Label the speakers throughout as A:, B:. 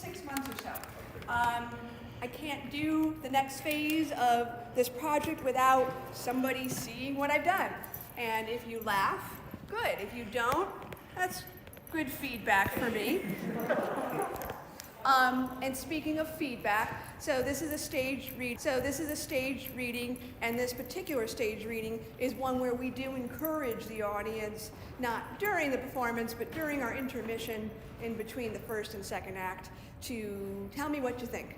A: 6 months or so. I can't do the next phase of this project without somebody seeing what I've done. And if you laugh, good. If you don't, that's good feedback for me. And speaking of feedback, so this is a stage reading, and this particular stage reading is one where we do encourage the audience, not during the performance, but during our intermission in between the first and second act, to tell me what you think.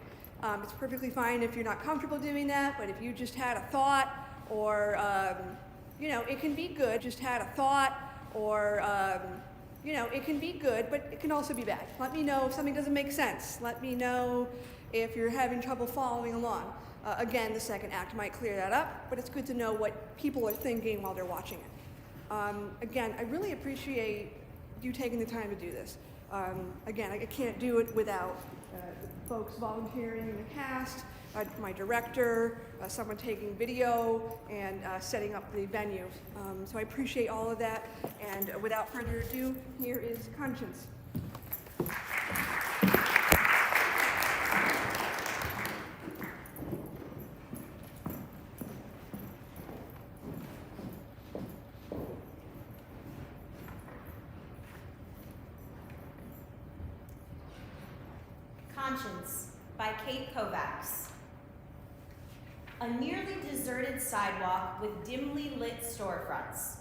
A: It's perfectly fine if you're not comfortable doing that, but if you just had a thought, or, it can be good, just had a thought, or, it can be good, but it can also be bad. Let me know if something doesn't make sense. Let me know if you're having trouble following along. Again, the second act might clear that up, but it's good to know what people are thinking while they're watching it. Again, I really appreciate you taking the time to do this. Again, I can't do it without the folks volunteering in the cast, my director, someone taking video, and setting up the venue. So I appreciate all of that, and without further ado, here is Conscience.
B: Conscience by Kate Kovacs. A nearly deserted sidewalk with dimly lit storefronts.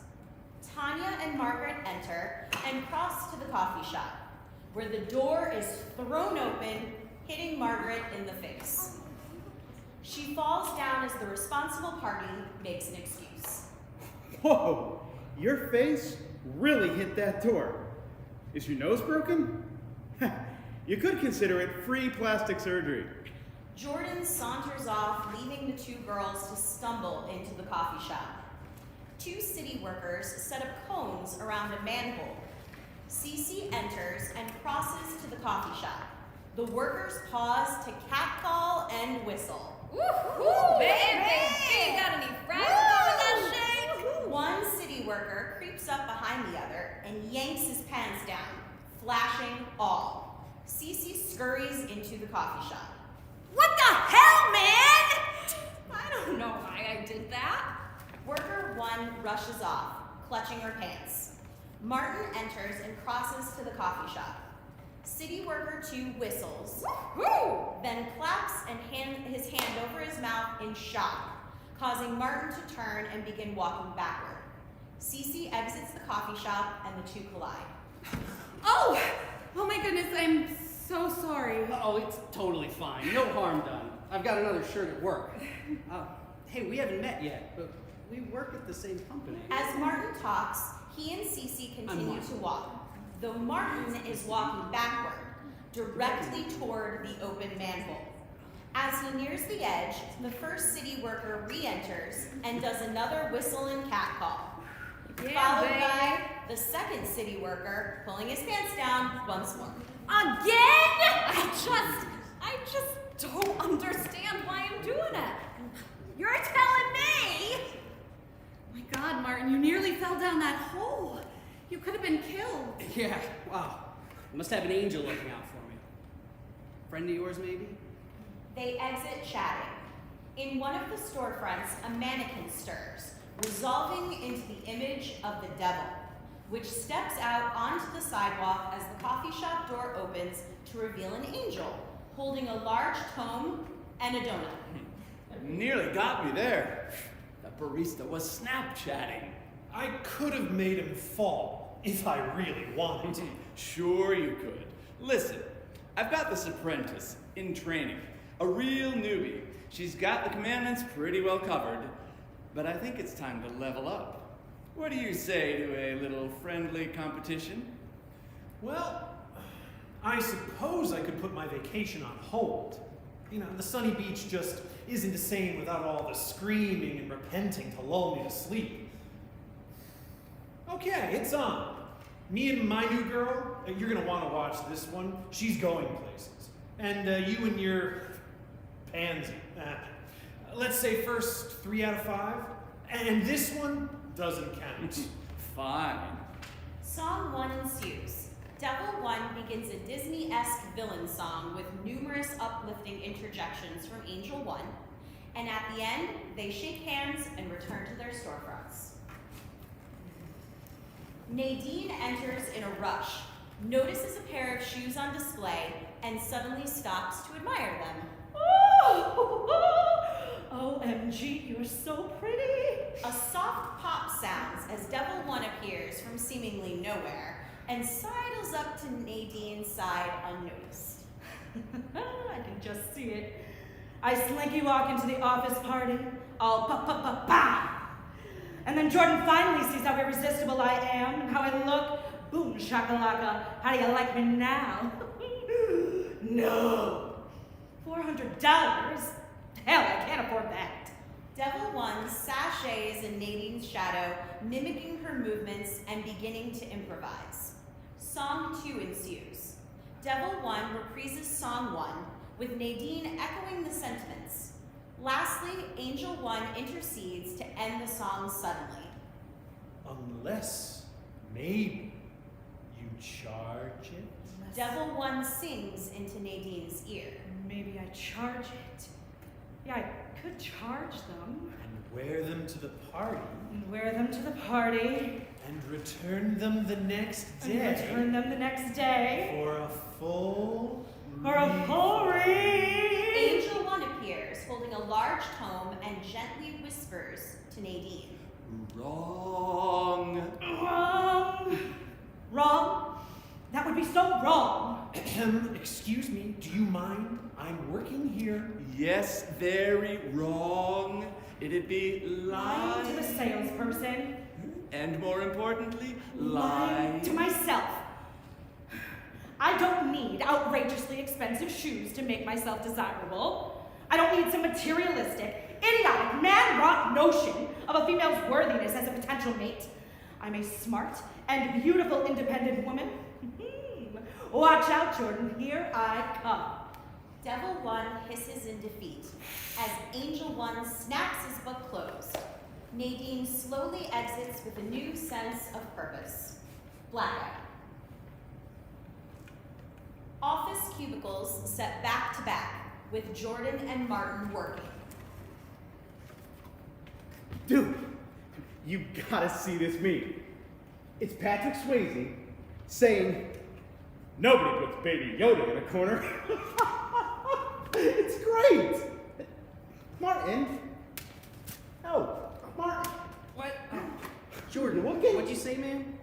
B: Tanya and Margaret enter and cross to the coffee shop, where the door is thrown open, hitting Margaret in the face. She falls down as the responsible party makes an excuse.
C: Whoa, your face really hit that door. Is your nose broken? You could consider it free plastic surgery.
B: Jordan saunters off, leaving the two girls to stumble into the coffee shop. Two city workers set up cones around a manhole. Cece enters and crosses to the coffee shop. The workers pause to catcall and whistle.
D: Woo-hoo! Babe, got any friends with that shake?
B: One city worker creeps up behind the other and yanks his pants down, flashing all. Cece scurries into the coffee shop.
D: What the hell, man? I don't know why I did that.
B: Worker 1 rushes off, clutching her pants. Martin enters and crosses to the coffee shop. City worker 2 whistles, then claps and his hand over his mouth in shock, causing Martin to turn and begin walking backward. Cece exits the coffee shop and the two collide.
D: Oh my goodness, I'm so sorry.
E: Oh, it's totally fine. No harm done. I've got another shirt at work. Hey, we haven't met yet, but we work at the same company.
B: As Martin talks, he and Cece continue to walk, though Martin is walking backward, directly toward the open manhole. As he nears the edge, the first city worker re-enters and does another whistle and catcall, followed by the second city worker pulling his pants down once more.
D: Again? I just don't understand why I'm doing it. You're telling me? My God, Martin, you nearly fell down that hole. You could have been killed.
E: Yeah, wow. You must have an angel looking out for me. Friend of yours, maybe?
B: They exit chatting. In one of the storefronts, a mannequin stirs, resolving into the image of the devil, which steps out onto the sidewalk as the coffee shop door opens to reveal an angel, holding a large tome and a donut.
F: Nearly got me there. That barista was Snapchatting.
G: I could have made him fall if I really wanted to.
F: Sure you could. Listen, I've got this apprentice in training, a real newbie. She's got the commandments pretty well covered, but I think it's time to level up. What do you say to a little friendly competition?
G: Well, I suppose I could put my vacation on hold. The sunny beach just isn't the same without all the screaming and repenting to lull me to sleep. Okay, it's on. Me and my new girl, you're gonna want to watch this one. She's going places. And you and your pansy. Let's say first 3 out of 5. And this one doesn't count.
F: Fine.
B: Song 1 ensues. Devil One begins a Disney-esque villain song with numerous uplifting interjections from Angel One, and at the end, they shake hands and return to their storefronts. Nadine enters in a rush, notices a pair of shoes on display, and suddenly stops to admire them.
D: OMG, you're so pretty.
B: A soft pop sounds as Devil One appears from seemingly nowhere and sidles up to Nadine's side unnoticed.
D: I can just see it. I slinky walk into the office party, all pa-pa-pa-pa. And then Jordan finally sees how irresistible I am and how I look. Boom shakalaka, how do you like me now? No. $400? Hell, I can't afford that.
B: Devil One sashays in Nadine's shadow, mimicking her movements and beginning to improvise. Song 2 ensues. Devil One reprises Song 1, with Nadine echoing the sentiments. Lastly, Angel One intercedes to end the song suddenly.
G: Unless, maybe, you charge it?
B: Devil One sings into Nadine's ear.
D: Maybe I charge it. Yeah, I could charge them.
G: And wear them to the party.
D: And wear them to the party.
G: And return them the next day.
D: And return them the next day.
G: For a full
D: read.
B: Angel One appears, holding a large tome, and gently whispers to Nadine.
F: Wrong.
D: Wrong. Wrong? That would be so wrong.
G: Excuse me, do you mind? I'm working here.
F: Yes, very wrong. It'd be
D: Lying to the
F: lying.
D: salesperson.
F: And more importantly,
D: Lying to myself. I don't need outrageously expensive shoes to make myself desirable. I don't need some materialistic, idiotic, man-wrought notion of a female's worthiness as a potential mate. I'm a smart and beautiful independent woman. Watch out, Jordan, here I come.
B: Devil One hisses in defeat as Angel One snaps his book closed. Nadine slowly exits with a new sense of purpose. Blackout. Office cubicles set back to back with Jordan and Martin working.
C: Dude, you gotta see this meme. It's Patrick Swayze saying, "Nobody puts Baby Yoda in a corner." It's great. Martin. Oh, Martin.
E: What? Jordan,
C: Okay.
E: what'd you say, man?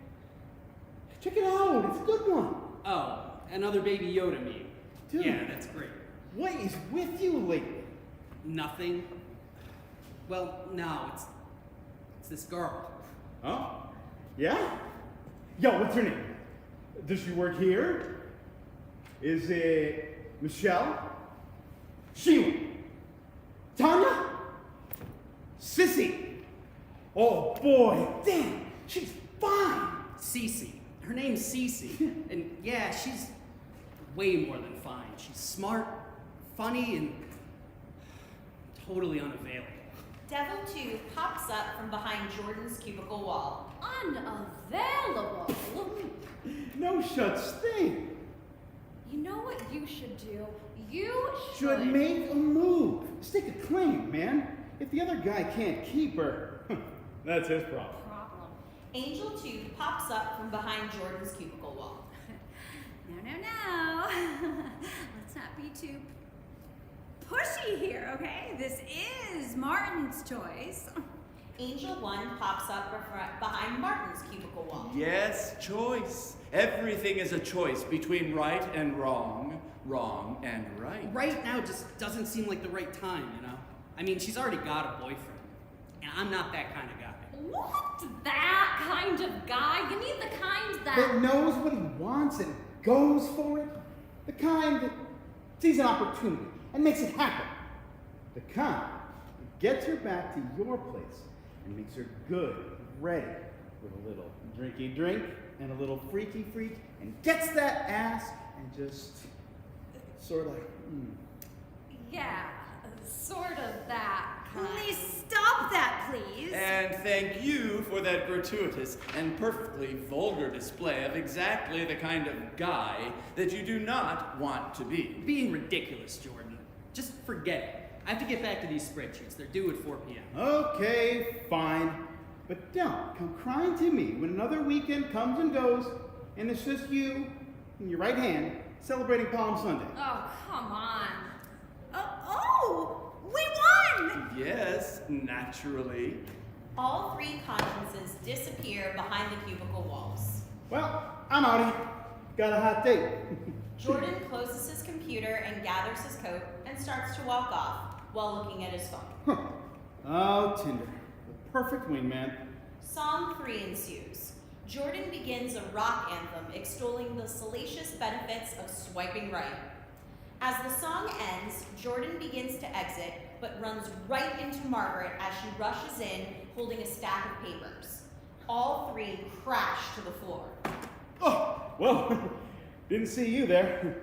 C: Check it out. It's a good one.
E: Oh, another Baby Yoda meme.
C: Dude.
E: Yeah, that's great.
C: What is with you lately?
E: Nothing. Well, no, it's this girl.
C: Huh? Yeah? Yo, what's her name? Does she work here? Is it Michelle? Sheila? Tanya? Sissy? Oh boy, damn, she's fine.
E: Cece. Her name's Cece. And yeah, she's way more than fine. She's smart, funny, and totally unavailable.
B: Devil 2 pops up from behind Jordan's cubicle wall.
D: Unavailable.
C: No such thing.
D: You know what you should do? You
C: Should make a move. Stake a claim, man. If the other guy can't keep her, that's his problem.
B: Angel 2 pops up from behind Jordan's cubicle wall.
H: No. Let's not be too pushy here, okay? This is Martin's choice.
B: Angel 1 pops up behind Martin's cubicle wall.
F: Yes, choice. Everything is a choice between right and wrong, wrong and right.
E: Right now just doesn't seem like the right time, you know? I mean, she's already got a boyfriend, and I'm not that kind of guy.
D: What? That kind of guy? You mean the kind
C: That
D: that...
C: knows what he wants and goes for it. The kind that sees an opportunity and makes it happen. The kind that gets her back to your place and makes her good, ready, with a little drinky drink and a little freaky freak, and gets that ass and just sort of
H: Yeah,
D: sort of that kind.
H: Please stop that, please.
F: And thank you for that gratuitous and perfectly vulgar display of exactly the kind of guy that you do not want to be.
E: Being ridiculous, Jordan. Just forget it. I have to get back to these spreadsheets. They're due at 4 p.m.
C: Okay, fine. But don't come crying to me when another weekend comes and goes and it's just you and your right hand celebrating Palm Sunday.
D: Oh, come on.
H: Oh, we won!
F: Yes, naturally.
B: All three consciences disappear behind the cubicle walls.
C: Well, I'm outie. Got a hot date.
B: Jordan closes his computer and gathers his coat and starts to walk off while looking at his phone.
C: Huh. Oh, Tinder. The perfect wingman.
B: Song 3 ensues. Jordan begins a rock anthem extolling the salacious benefits of swiping right. As the song ends, Jordan begins to exit, but runs right into Margaret as she rushes in, holding a stack of papers. All three crash to the floor.
C: Oh, well, didn't see you there.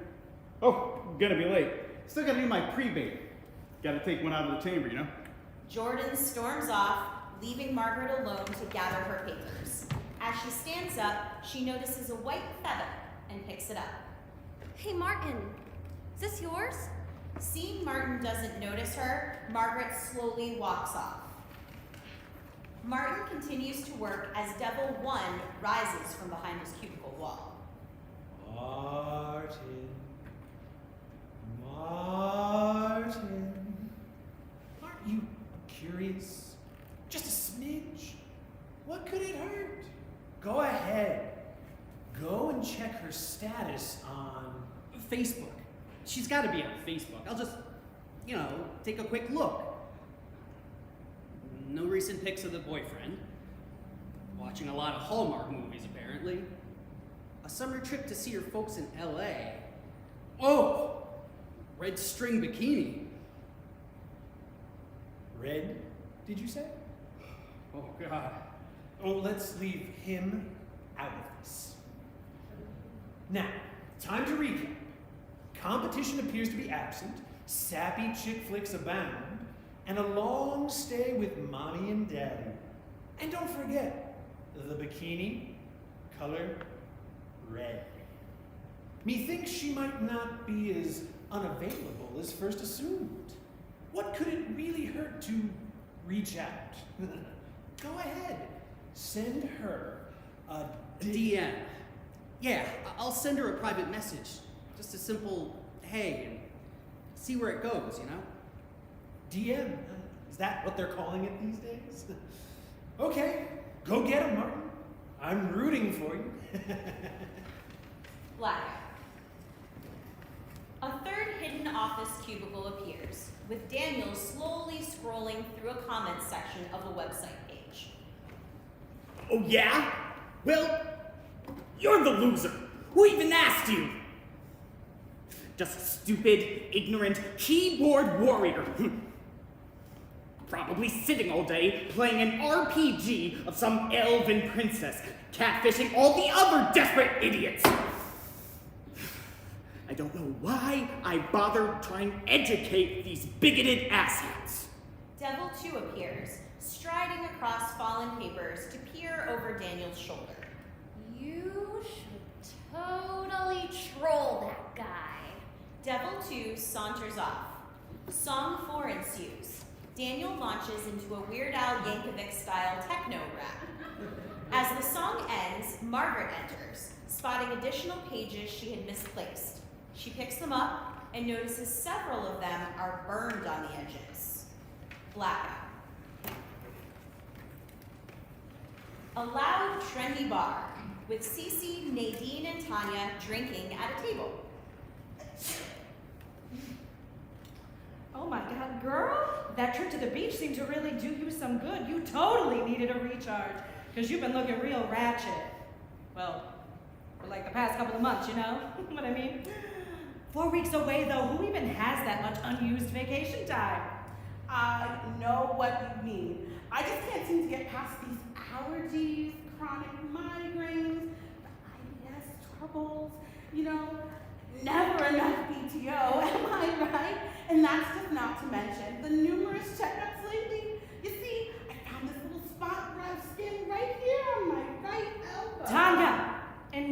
C: Oh, gonna be late. Still gotta do my pre-bait. Gotta take one out of the chamber, you know?
B: Jordan storms off, leaving Margaret alone to gather her papers. As she stands up, she notices a white feather and picks it up.
D: Hey, Martin, is this yours?
B: Seeing Martin doesn't notice her, Margaret slowly walks off. Martin continues to work as Devil 1 rises from behind his cubicle wall.
G: Martin. Aren't you curious? Just a smidge? What could it hurt? Go ahead. Go and check her status on...
E: Facebook. She's got to be on Facebook. I'll just, take a quick look. No recent pics of the boyfriend. Watching a lot of Hallmark movies, apparently. A summer trip to see her folks in LA. Oh! Red string bikini.
G: Red, did you say?
E: Oh, God.
G: Oh, let's leave him out of this. Now, time to recap. Competition appears to be absent, sappy chick flicks abound, and a long stay with mommy and daddy. And don't forget, the bikini, color red. Methinks she might not be as unavailable as first assumed. What could it really hurt to reach out? Go ahead, send her a
E: DM. Yeah, I'll send her a private message. Just a simple, hey, and see where it goes,
G: DM. Is that what they're calling it these days? Okay, go get him, Martin. I'm rooting for you.
B: Blackout. A third hidden office cubicle appears, with Daniel slowly scrolling through a comments section of a website page.
I: Oh, yeah? Well, you're the loser. Who even asked you? Just a stupid, ignorant keyboard warrior. Probably sitting all day playing an RPG of some elven princess, catfishing all the other desperate idiots. I don't know why I bothered trying to educate these bigoted asshats.
B: Devil 2 appears, striding across fallen papers to peer over Daniel's shoulder.
D: You should totally troll that guy.
B: Devil 2 saunters off. Song 4 ensues. Daniel launches into a Weird Al Yankovic-style techno rap. As the song ends, Margaret enters, spotting additional pages she had misplaced. She picks them up and notices several of them are burned on the edges. Blackout. A loud, trendy bar with Cece, Nadine, and Tanya drinking at a table.
J: Oh my God, girl, that trip to the beach seemed to really do you some good. You totally needed a recharge, because you've been looking real ratchet. Well, for like the past couple of months, you know what I mean? 4 weeks away though, who even has that much unused vacation time?
K: I know what you mean. I just can't seem to get past these allergies, chronic migraines, the IBS troubles, never enough PTO, am I right? And that's just not to mention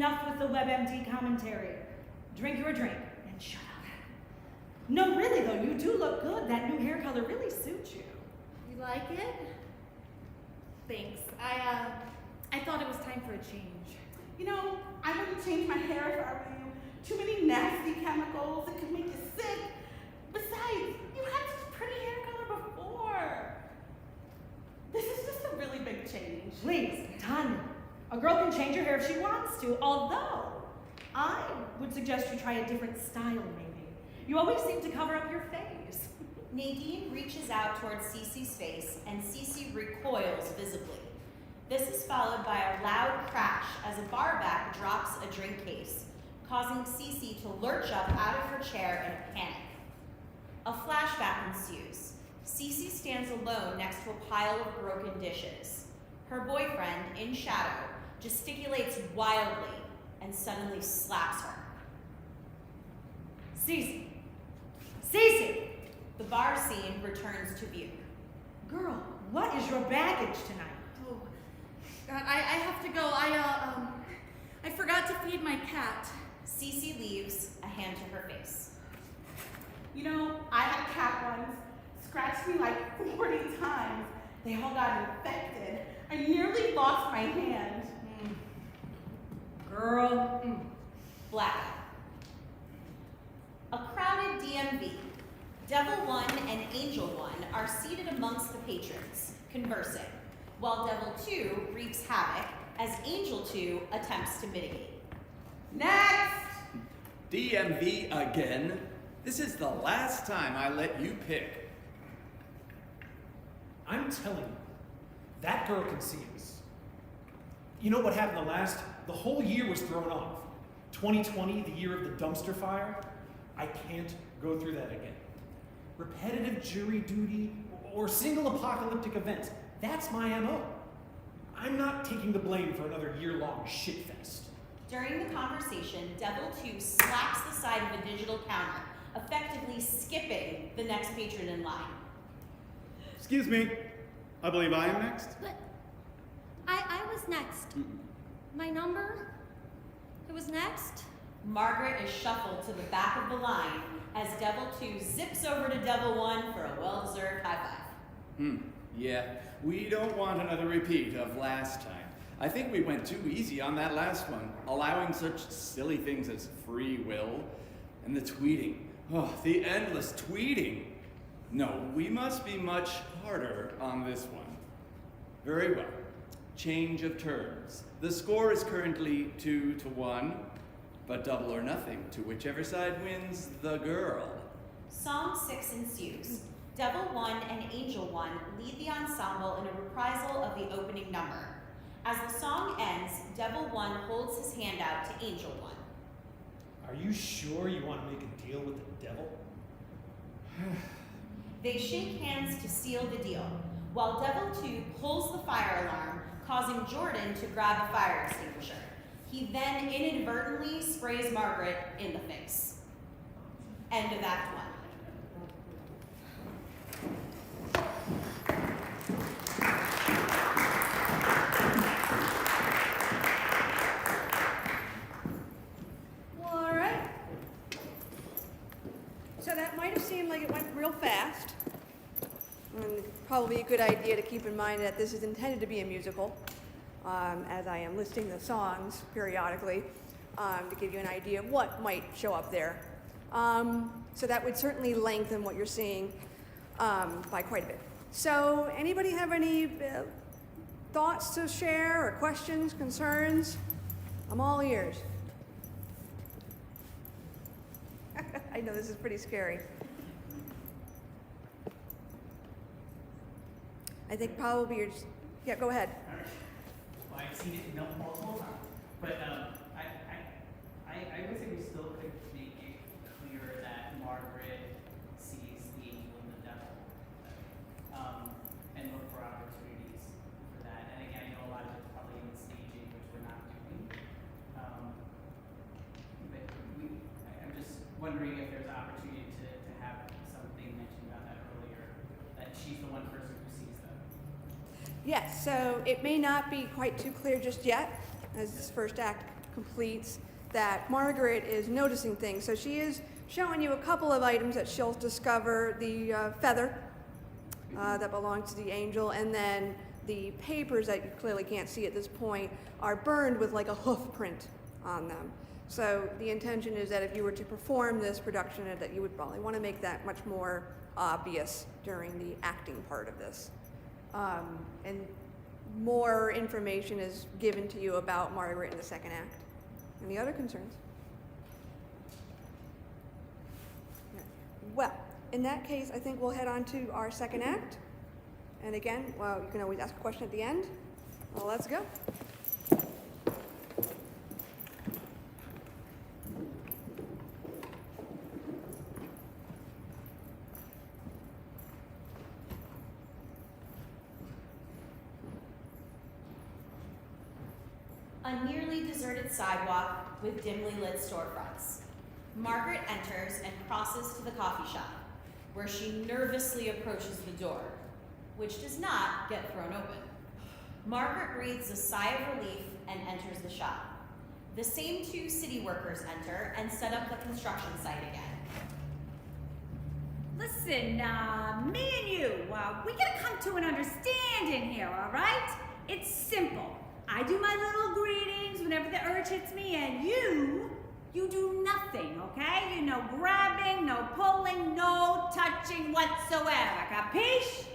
J: enough with the WebMD commentary. Drink your drink and shut up. No, really though, you do look good. That new hair color really suits you.
D: You like it? Thanks. I thought it was time for a change.
K: You know, I wouldn't change my hair if I were you. Too many nasty chemicals that could make you sick. Besides, you had such a pretty hair color before. This is just a really big change.
J: Please, Tanya, a girl can change her hair if she wants to, although I would suggest you try a different style maybe. You always seem to cover up your face.
B: Nadine reaches out towards Cece's face, and Cece recoils visibly. This is followed by a loud crash as a barback drops a drink case, causing Cece to lurch up out of her chair in a panic. A flashback ensues. Cece stands alone next to a pile of broken dishes. Her boyfriend, in shadow, gesticulates wildly and suddenly slaps her.
J: Cece! Cece!
B: The bar scene returns to view.
J: Girl, what is your baggage tonight?
D: Oh, God, I have to go. I forgot to feed my cat.
B: Cece leaves, a hand to her face.
K: You know, I had a cat once. Scratched me like 40 times. They all got infected. I nearly lost my hand.
J: Girl.
B: Blackout. A crowded DMV. Devil 1 and Angel 1 are seated amongst the patrons, conversing, while Devil 2 wreaks havoc as Angel 2 attempts to mitigate.
K: Next!
F: DMV again? This is the last time I let you pick.
G: I'm telling you, that girl can see us. You know what happened the whole year was thrown off. 2020, the year of the dumpster fire. I can't go through that again. Repetitive jury duty or single apocalyptic events. That's my MO. I'm not taking the blame for another year-long shitfest.
B: During the conversation, Devil 2 slaps the side of a digital counter, effectively skipping the next patron in line.
C: Excuse me. I believe I am next.
L: But I was next. My number? It was next?
B: Margaret is shuffled to the back of the line as Devil 2 zips over to Devil 1 for a well-deserved high five.
F: Yeah, we don't want another repeat of last time. I think we went too easy on that last one, allowing such silly things as free will and the tweeting. Oh, the endless tweeting. No, we must be much harder on this one. Very well. Change of turns. The score is currently 2-1, but double or nothing to whichever side wins the girl.
B: Song 6 ensues. Devil 1 and Angel 1 lead the ensemble in a reprisal of the opening number. As the song ends, Devil 1 holds his hand out to Angel 1.
G: Are you sure you want to make a deal with the devil?
B: They shake hands to seal the deal, while Devil 2 pulls the fire alarm, causing Jordan to grab the fire extinguisher. He then inadvertently sprays Margaret in the face. End of Act 1.
A: All right. So that might have seemed like it went real fast. And probably a good idea to keep in mind that this is intended to be a musical, as I am listing the songs periodically to give you an idea of what might show up there. So that would certainly lengthen what you're seeing by quite a bit. So anybody have any thoughts to share or questions, concerns? I'm all ears. I know this is pretty scary. I think probably you're just, yeah, go ahead.
M: Well, I've seen it multiple times, but I would say we still could make it clearer that Margaret sees the angel and the devil, and look for opportunities for that. And again, I know a lot of it's probably in the staging, which we're not doing. But I'm just wondering if there's opportunity to have something mentioned about that earlier, that she's the one person who sees them.
A: Yes, so it may not be quite too clear just yet, as this first act completes that Margaret is noticing things. So she is showing you a couple of items that she'll discover: the feather that belongs to the angel, and then the papers that you clearly can't see at this point are burned with like a hoof print on them. So the intention is that if you were to perform this production, that you would probably want to make that much more obvious during the acting part of this. And more information is given to you about Margaret in the second act. Any other concerns? Well, in that case, I think we'll head on to our second act. And again, well, you can always ask a question at the end. Well, let's go.
B: A nearly deserted sidewalk with dimly lit storefronts. Margaret enters and crosses to the coffee shop, where she nervously approaches the door, which does not get thrown open. Margaret breathes a sigh of relief and enters the shop. The same two city workers enter and set up the construction site again.
H: Listen, me and you, we gotta come to an understanding here, all right? It's simple. I do my little greetings whenever the urge hits me, and you do nothing, okay? No grabbing, no pulling, no touching whatsoever, capiche?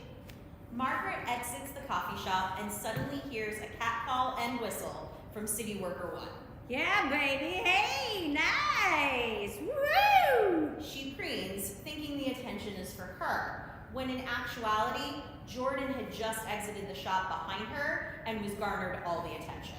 B: Margaret exits the coffee shop and suddenly hears a catcall and whistle from City Worker 1.
H: Yeah, baby, hey, nice, woo!
B: She preens, thinking the attention is for her, when in actuality, Jordan had just exited the shop behind her and was garnered all the attention.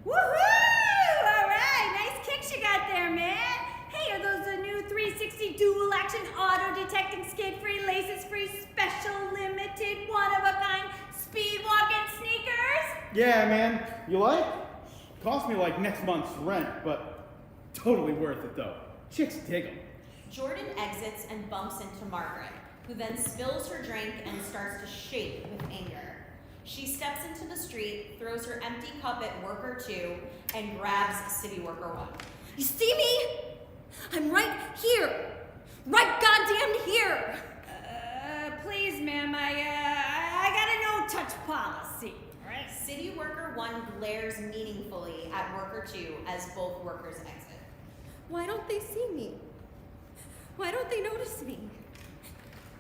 H: Woohoo! All right, nice kicks you got there, man. Hey, are those the new 360 dual action auto-detecting skid-free, laces-free, special limited, one-of-a-kind speed walking sneakers?
C: Yeah, man. You like? Cost me like next month's rent, but totally worth it though. Chicks dig 'em.
B: Jordan exits and bumps into Margaret, who then spills her drink and starts to shake with anger. She steps into the street, throws her empty cup at Worker 2, and grabs City Worker 1.
L: You see me? I'm right here. Right goddamn here.
H: Please, ma'am, I got a no-touch policy. Right.
B: City Worker 1 glares meaningfully at Worker 2 as both workers exit.
L: Why don't they see me? Why don't they notice me?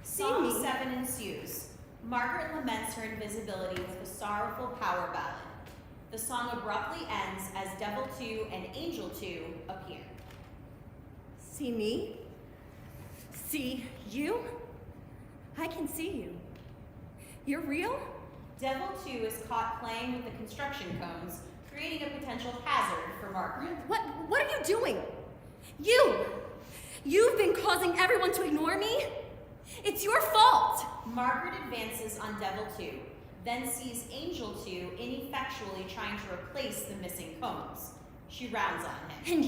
B: Song 7 ensues. Margaret laments her invisibility with a sorrowful power ballad. The song abruptly ends as Devil 2 and Angel 2 appear.
L: See me? See you? I can see you. You're real?
B: Devil 2 is caught playing with the construction cones, creating a potential hazard for Margaret.
L: What are you doing? You've been causing everyone to ignore me? It's your fault!
B: Margaret advances on Devil 2, then sees Angel 2 ineffectually trying to replace the missing cones. She rounds on him.
L: And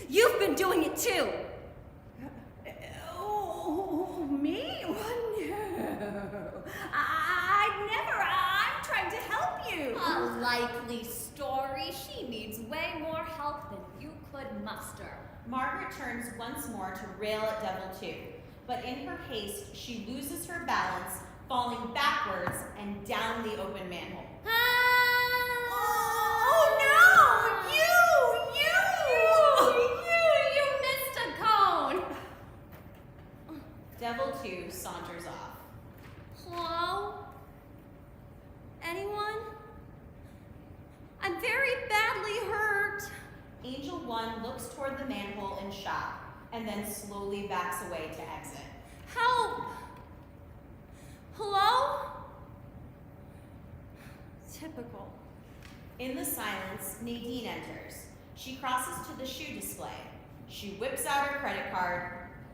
L: you've been doing it too!
H: Oh, me? Oh, no. I'd never. I'm trying to help you.
D: A likely story. She needs way more help than you could muster.
B: Margaret turns once more to rail at Devil 2, but in her haste, she loses her balance, falling backwards and down the open manhole.
H: Oh, no!
D: You missed a cone!
B: Devil 2 saunters off.
L: Hello? Anyone? I'm very badly hurt.
B: Angel 1 looks toward the manhole in shock, and then slowly backs away to exit.
L: Help! Hello? Typical.
B: In the silence, Nadine enters. She crosses to the shoe display. She whips out her credit card,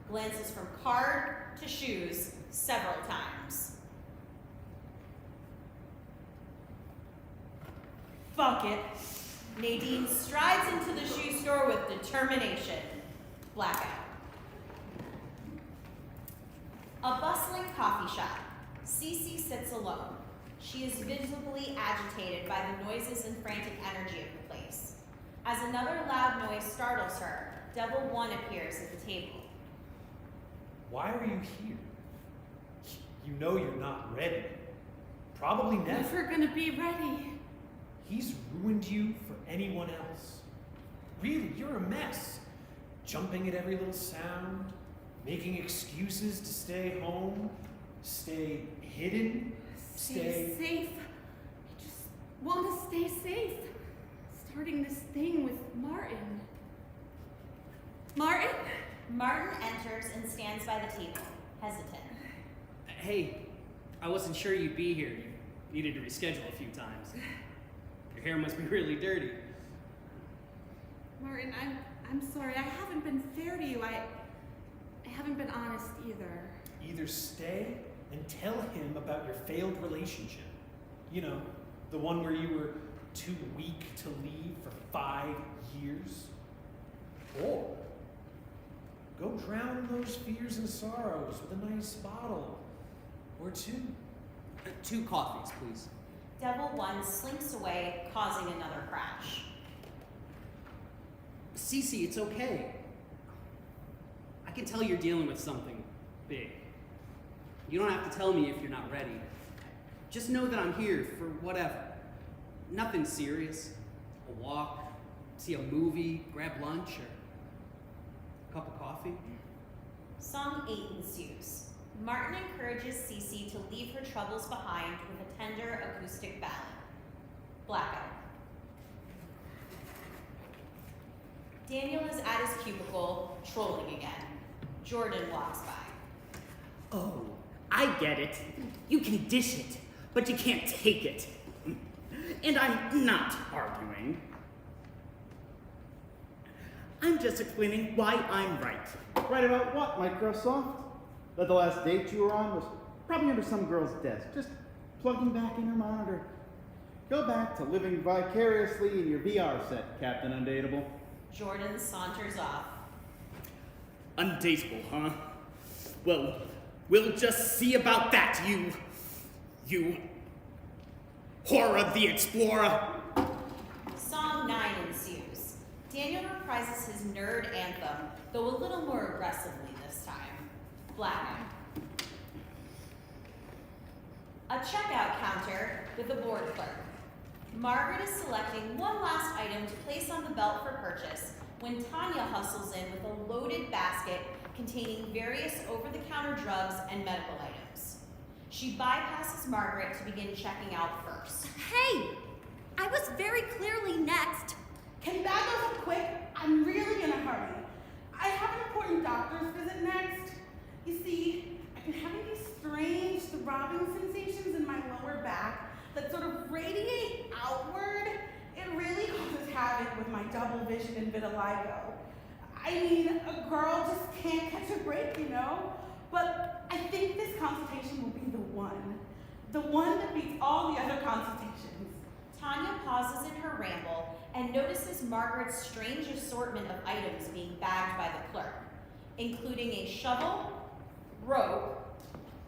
B: glances from card to shoes several times. Fuck it. Nadine strides into the shoe store with determination. Blackout. A bustling coffee shop. Cece sits alone. She is visibly agitated by the noises and frantic energy of the place. As another loud noise startles her, Devil 1 appears at the table.
G: Why are you here? You know you're not ready. Probably never.
D: Never gonna be ready.
G: He's ruined you for anyone else. Really, you're a mess. Jumping at every little sound, making excuses to stay home, stay hidden,
D: Stay safe. I just want to stay safe. Starting this thing with Martin. Martin?
B: Martin enters and stands by the table, hesitant.
E: Hey, I wasn't sure you'd be here. You needed to reschedule a few times. Your hair must be really dirty.
D: Martin, I'm sorry. I haven't been fair to you. I haven't been honest either.
G: Either stay and tell him about your failed relationship. You know, the one where you were too weak to leave for 5 years. Or go drown those fears and sorrows with a nice bottle or two.
E: 2 coffees, please.
B: Devil 1 slinks away, causing another crash.
E: Cece, it's okay. I can tell you're dealing with something big. You don't have to tell me if you're not ready. Just know that I'm here for whatever. Nothing serious. A walk, see a movie, grab lunch, or a cup of coffee.
B: Song 8 ensues. Martin encourages Cece to leave her troubles behind with a tender acoustic ballad. Blackout. Daniel is at his cubicle, trolling again. Jordan walks by.
I: Oh, I get it. You can dish it, but you can't take it. And I'm not arguing. I'm just explaining why I'm right.
C: Right about what, Microsoft? That the last date you were on was probably under some girl's desk, just plugging back in her monitor. Go back to living vicariously in your VR set, Captain Undateable.
B: Jordan saunters off.
I: Undateable, huh? Well, we'll just see about that, you Horror the Explorer.
B: Song 9 ensues. Daniel reprises his nerd anthem, though a little more aggressively this time. Blackout. A checkout counter with a board clerk. Margaret is selecting one last item to place on the belt for purchase when Tanya hustles in with a loaded basket containing various over-the-counter drugs and medical items. She bypasses Margaret to begin checking out first.
L: Hey! I was very clearly next.
K: Can that go so quick? I'm really in a hurry. I have an important doctor's visit next. You see, I've been having these strange throbbing sensations in my lower back that sort of radiate outward. It really causes havoc with my double vision and vitiligo. I mean, a girl just can't catch a break, you know? But I think this consultation will be the one that beats all the other consultations.
B: Tanya pauses in her ramble and notices Margaret's strange assortment of items being bagged by the clerk, including a shovel, rope,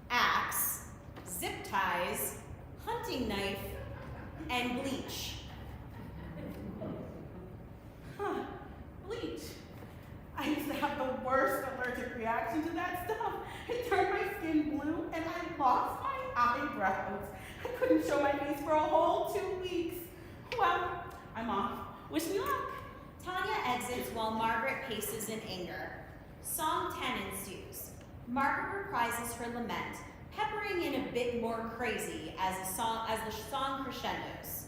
B: axe, zip ties, hunting knife, and bleach.
K: Huh, bleach. I used to have the worst allergic reaction to that stuff. It turned my skin blue and I lost my eyebrows. I couldn't show my face for a whole 2 weeks. Well, I'm off. Wish me luck.
B: Tanya exits while Margaret paces in anger. Song 10 ensues. Margaret reprises her lament, peppering in a bit more crazy as the song crescendos.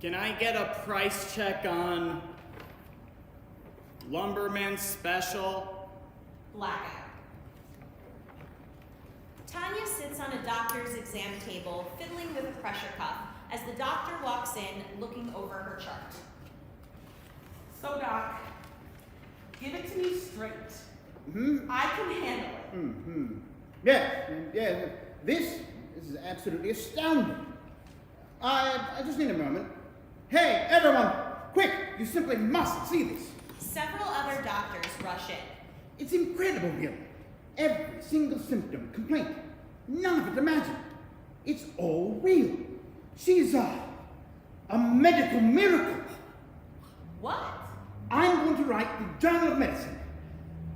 I: Can I get a price check on Lumberman Special?
B: Blackout. Tanya sits on a doctor's exam table, fiddling with a pressure cuff, as the doctor walks in, looking over her chart.
K: So, Doc, give it to me straight.
C: Hmm?
K: I can handle it.
C: Yeah, this is absolutely astounding. I just need a moment. Hey, everyone, quick, you simply must see this.
B: Several other doctors rush in.
C: It's incredible, really. Every single symptom, complaint, none of it imagined. It's all real. She's a medical miracle. write the Journal of Medicine.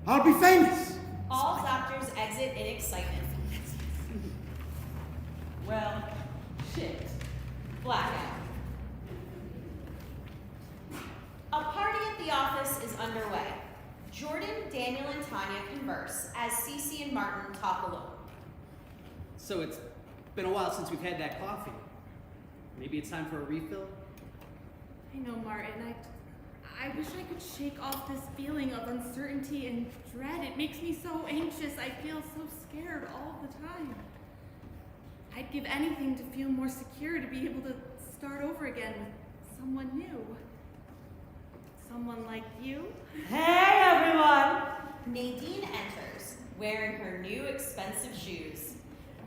C: I'll be famous.
B: All doctors exit in excitement.
J: Well, shit.
B: Blackout. A party at the office is underway. Jordan, Daniel, and Tanya converse as Cece and Martin talk alone.
E: So it's been a while since we've had that coffee. Maybe it's time for a refill?
D: I know, Martin. I wish I could shake off this feeling of uncertainty and dread. It makes me so anxious. I feel so scared all the time. I'd give anything to feel more secure, to be able to start over again with someone new. Someone like you.
J: Hey, everyone!
B: Nadine enters, wearing her new expensive shoes.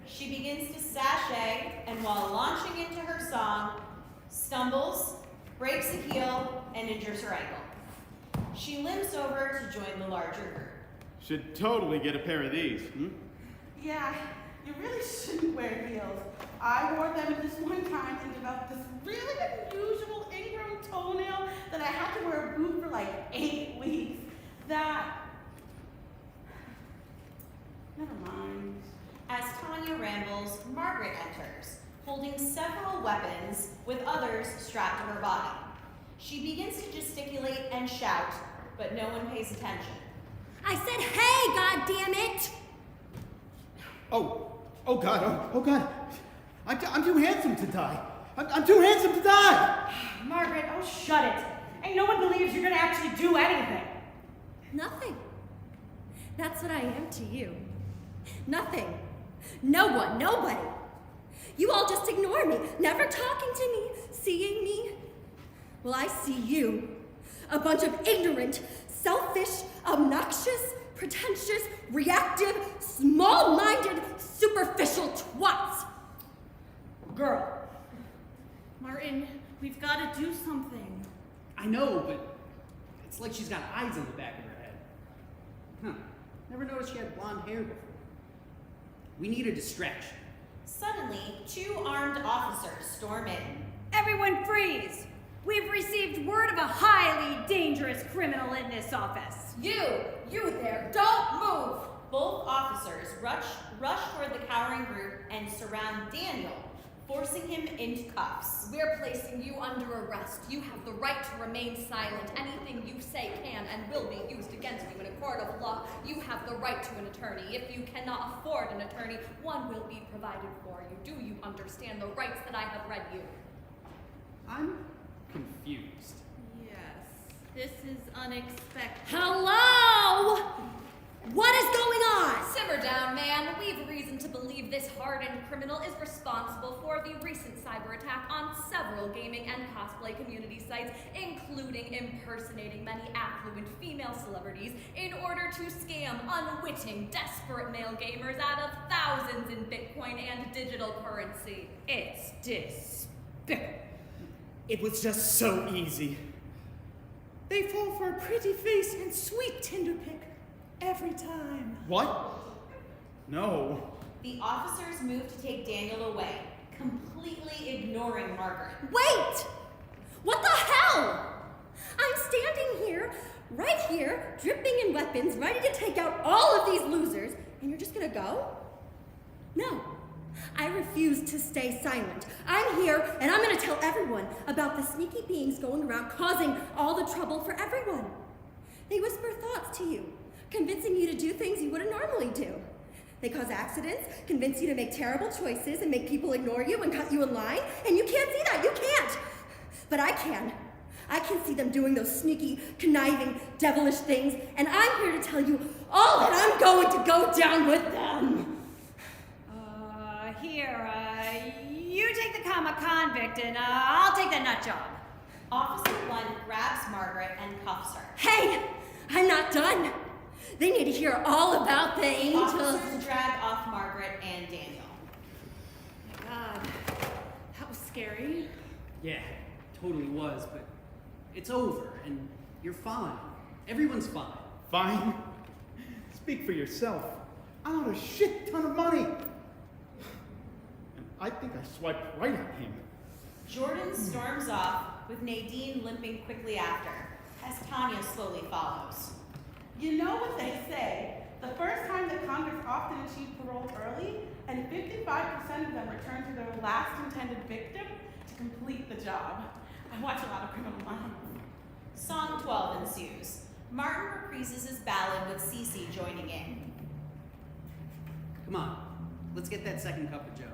B: She begins to sashay, and while launching into her song, stumbles, breaks a heel, and injures her ankle. She limps over to join the larger group.
C: Should totally get a pair of these.
K: Yeah, you really shouldn't wear heels. I wore them at this one time and developed this really unusual ingrown toenail that I had to wear a boot for like 8 weeks. Never mind.
B: As Tanya rambles, Margaret enters, holding several weapons with others strapped to her body. She begins to gesticulate and shout, but no one pays attention.
L: I said, hey, goddammit!
C: Oh God. I'm too handsome to die. I'm too handsome to die.
J: Margaret, oh shut it. Ain't no one believes you're gonna actually do anything.
L: Nothing. That's what I am to you. Nothing. No one, nobody. You all just ignore me, never talking to me, seeing me. Well, I see you. A bunch of ignorant, selfish, obnoxious, pretentious, reactive, small-minded, superficial twats.
J: Girl.
D: Martin, we've got to do something.
E: I know, but it's like she's got eyes in the back of her head. Huh. Never noticed she had blonde hair before. We need a distraction.
B: Suddenly, 2 armed officers storm in.
H: Everyone freeze! We've received word of a highly dangerous criminal in this office.
B: You there, don't move! Both officers rush toward the cowering group and surround Daniel, forcing him into cuffs.
N: We're placing you under arrest. You have the right to remain silent. Anything you say can and will be used against you in a court of law. You have the right to an attorney. If you cannot afford an attorney, one will be provided for you. Do you understand the rights that I have read you?
E: I'm confused.
D: Yes, this is unexpected.
L: Hello? What is going on?
N: Simmer down, man. We've reason to believe this hardened criminal is responsible for the recent cyber attack on several gaming and cosplay community sites, including impersonating many affluent female celebrities in order to scam unwitting, desperate male gamers out of thousands in Bitcoin and digital currency.
I: It's despicable. It was just so easy. They fall for a pretty face and sweet Tinder pic every time.
C: What? No.
B: The officers move to take Daniel away, completely ignoring Margaret.
L: Wait! What the hell? I'm standing here, right here, dripping in weapons, ready to take out all of these losers, and you're just gonna go? No. I refuse to stay silent. I'm here, and I'm gonna tell everyone about the sneaky beings going around causing all the trouble for everyone. They whisper thoughts to you, convincing you to do things you wouldn't normally do. They cause accidents, convince you to make terrible choices, and make people ignore you and cut you in line, and you can't see that, you can't! But I can. I can see them doing those sneaky, conniving, devilish things, and I'm here to tell you all that I'm going to go down with them!
H: You take the comma convict and I'll take the nut job.
B: Officer 1 grabs Margaret and cuffs her.
L: Hey! I'm not done! They need to hear all about the angels.
B: Officers drag off Margaret and Daniel.
D: Oh my God, that was scary.
E: Yeah, totally was, but it's over, and you're fine. Everyone's fine.
C: Fine. Speak for yourself. I owe a shit ton of money. I think I swiped right on him.
B: Jordan storms off, with Nadine limping quickly after. as Tanya slowly follows.
K: You know what they say, the first time that convicts often achieve parole early, and 55% of them return to their last intended victim to complete the job. I watch a lot of Criminal Minds.
B: Song 12 ensues. Martin reprises his ballad with Cece joining in.
E: Come on, let's get that second cup of Joe.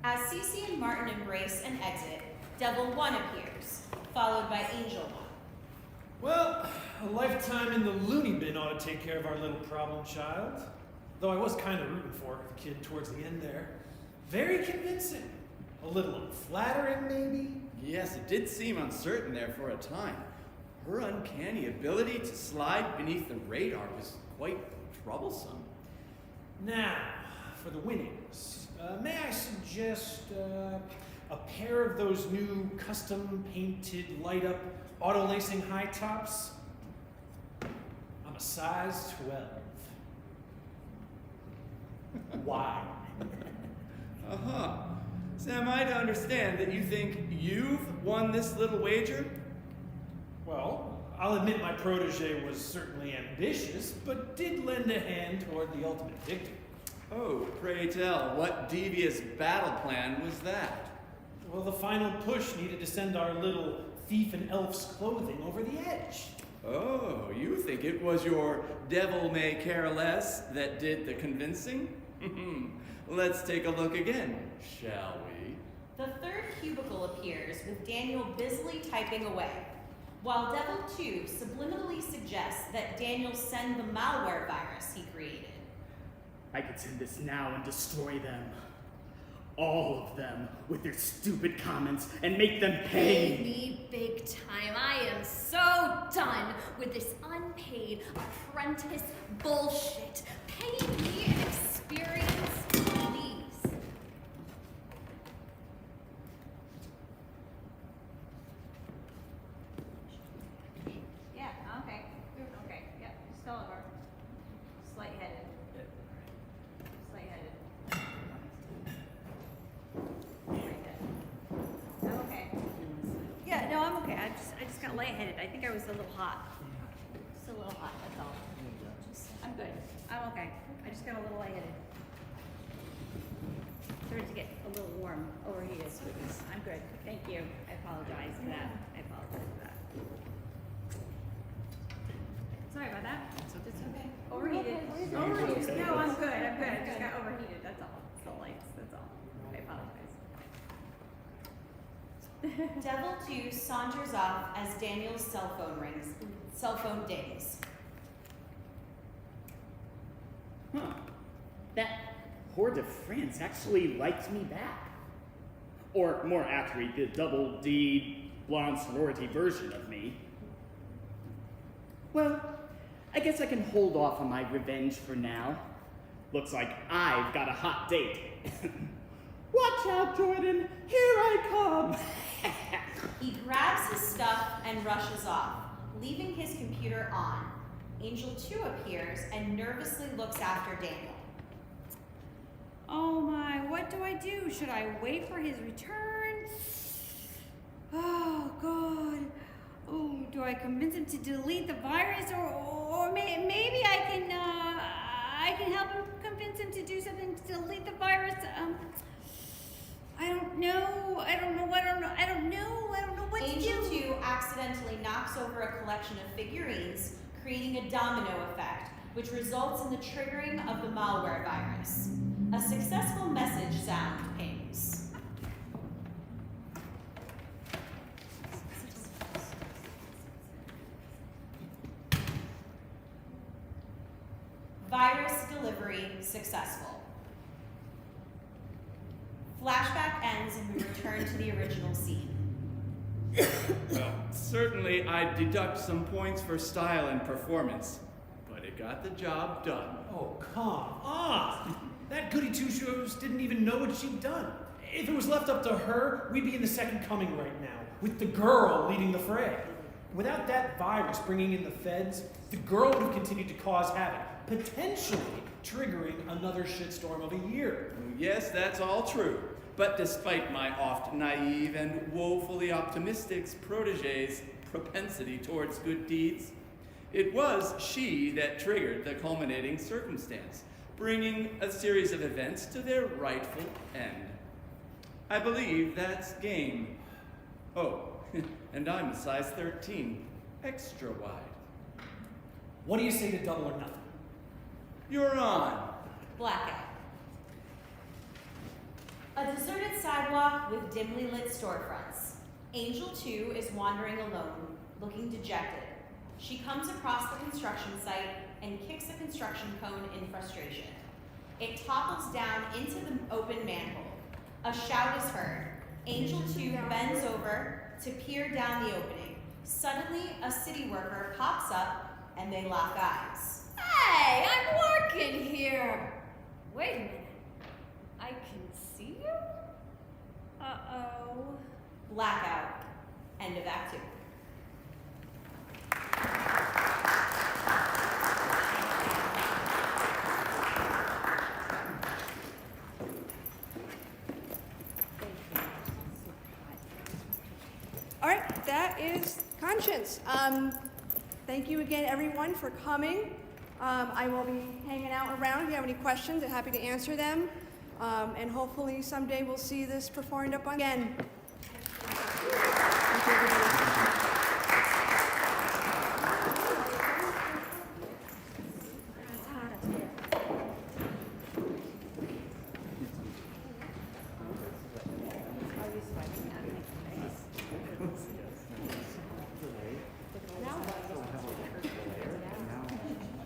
B: As Cece and Martin embrace and exit, Devil 1 appears, followed by Angel 1.
G: Well, a lifetime in the loony bin ought to take care of our little problem child. Though I was kind of rooting for the kid towards the end there. Very convincing. A little unflattering, maybe?
F: Yes, it did seem uncertain there for a time. Her uncanny ability to slide beneath the radar was quite troublesome.
G: Now, for the winnings. May I suggest a pair of those new custom-painted, light-up, auto-lacing high tops? I'm a size 12. Why?
F: Uh-huh. So am I to understand that you think you've won this little wager?
G: Well, I'll admit my protege was certainly ambitious, but did lend a hand toward the ultimate victory.
F: Oh, pray tell, what devious battle plan was that?
G: Well, the final push needed to send our little thief in elf's clothing over the edge.
F: Oh, you think it was your devil may care less that did the convincing? Let's take a look again, shall we?
B: The third cubicle appears with Daniel busily typing away, while Devil 2 subliminally suggests that Daniel send the malware virus he created.
I: I could send this now and destroy them. All of them, with their stupid comments, and make them
N: Pay
I: pay.
N: me big time. I am so done with this unpaid apprentice bullshit. Pay me an experience, please.
H: Yeah, okay. Okay, yeah, still over. Slight-headed. Slight-headed. I'm okay. Yeah, no, I'm okay. I just got lightheaded. I think I was a little hot. Just a little hot, that's all. I'm good. I'm okay. I just got a little lightheaded. Started to get a little warm, overheated. I'm good. Thank you. I apologize for that. Sorry about that. It's okay. Overheated. Overheated. No, I'm good. I just got overheated. That's all. It's the lights. That's all. I apologize.
B: Devil 2 saunters off as Daniel's cell phone dings.
I: Huh. That Horde of France actually liked me back. Or more accurately, the double D blonde sorority version of me. Well, I guess I can hold off on my revenge for now. Looks like I've got a hot date. Watch out, Jordan! Here I come!
B: He grabs his stuff and rushes off, leaving his computer on. Angel 2 appears and nervously looks after Daniel.
H: Oh my, what do I do? Should I wait for his return? Oh God. Oh, do I convince him to delete the virus, or maybe I can help him, convince him to do something to delete the virus. I don't know what to do.
B: Angel 2 accidentally knocks over a collection of figurines, creating a domino effect, which results in the triggering of the malware virus. A successful message sound pings. Virus delivery successful. Flashback ends and we return to the original scene.
F: Well, certainly I'd deduct some points for style and performance, but it got the job done.
G: Oh, come on. That goody two-shoes didn't even know what she'd done. If it was left up to her, we'd be in the second coming right now, with the girl leading the fray. Without that virus bringing in the feds, the girl would have continued to cause havoc, potentially triggering another shitstorm of a year.
F: Yes, that's all true. But despite my oft naive and woefully optimistic protege's propensity towards good deeds. It was she that triggered the culminating circumstance, bringing a series of events to their rightful end. I believe that's game. Oh, and I'm a size 13, extra wide.
G: What do you say to double or nothing?
F: You're on.
B: Blackout. A deserted sidewalk with dimly lit storefronts. Angel 2 is wandering alone, looking dejected. She comes across the construction site and kicks a construction cone in frustration. It topples down into the open manhole. A shout is heard. Angel 2 bends over to peer down the opening. Suddenly, a city worker pops up and they lock eyes.
N: Hey, I'm working here. Wait a minute. I can see you? Uh-oh.
B: Blackout. End of Act 2.
A: All right, that is Conscience. Thank you again, everyone, for coming. I will be hanging out around. If you have any questions, I'm happy to answer them. And hopefully someday we'll see this performed up again. Thank you, everybody.